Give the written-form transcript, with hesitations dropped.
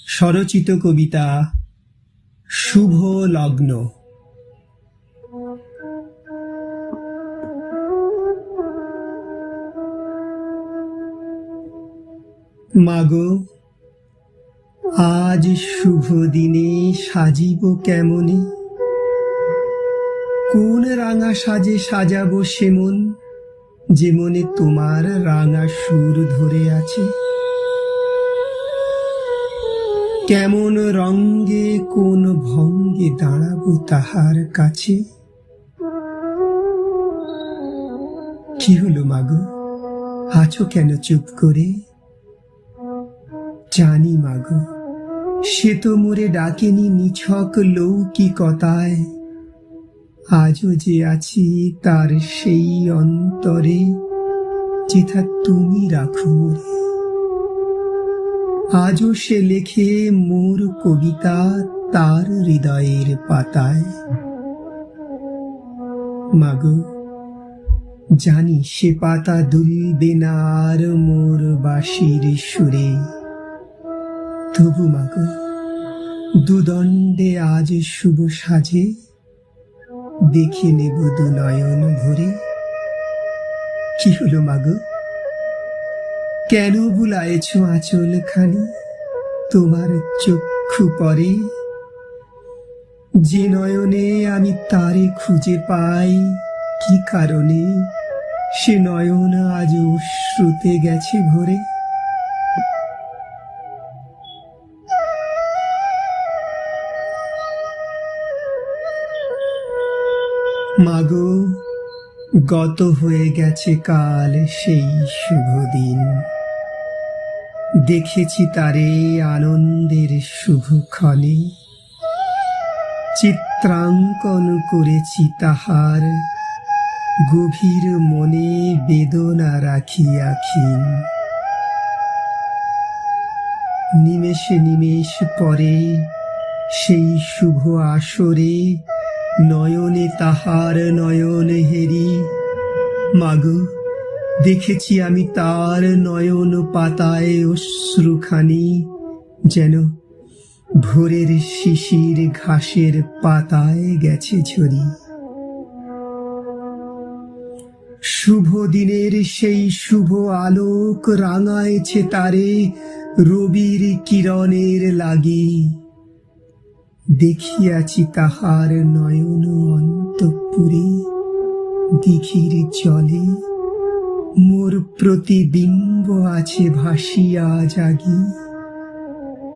স্বরচিত কবিতা শুভ লগ্ন। মাগো, আজ শুভ দিনে সাজিব কেমনে? কোন রাঙা সাজে সাজাবো সেমন, যে মনে তোমার রাঙা সুর ধরে আছে? কেমন রঙ্গে কোন ভঙ্গে দাঁড়াবো তাহার কাছে? কি হলো মাগো, আছো কেন চুপ করে? জানি মাগো, সে তো মোরে ডাকেনি নিছক লৌকিকতায়। আজও যে আছি তার সেই অন্তরে, যেথা তুমি রাখো মোরে। আজও সে লেখে মোর কবিতা তার হৃদয়ের পাতায়। মাগো, জানি সে পাতা দুলবে না আর মোর বাঁশির সুরে। তবু মাগো, দুদণ্ডে আজ শুভ সাজে দেখে নেব দু নয়ন ভরে। কি হলো মাগো, কেন বুলায়েছ আঁচল খানি তোমার চক্ষু পরে? যে নয়নে আমি তারে খুঁজে পাই, কি কারণে সে নয়ন আজ অশ্রুতে গেছে ভরে? মাগো, গত হয়ে গেছে কাল সেই শুভ দিন। দেখেছি তারে আনন্দের শুভক্ষণে, চিত্রাঙ্কন করেছি তাহার গভীর মনে বেদনা রাখিয়া ক্ষীণ। নিমেষে নিমেষ পরে সেই শুভ আসরে নয়নে তাহার নয়ন হেরি। মাগো, দেখেছি আমি তার নয়ন পাতায় অশ্রুখানি, যেন ভোরের শিশির ঘাসের পাতায় গেছে ঝরি। শুভ দিনের সেই শুভ আলোক রাঙায়েছে তারে রবির কিরণের লাগি। দেখিয়াছি তাহার নয়ন অন্তঃপুরে, দিঘির জলে মোর প্রতিবিম্ব আছে ভাসিয়া জাগি।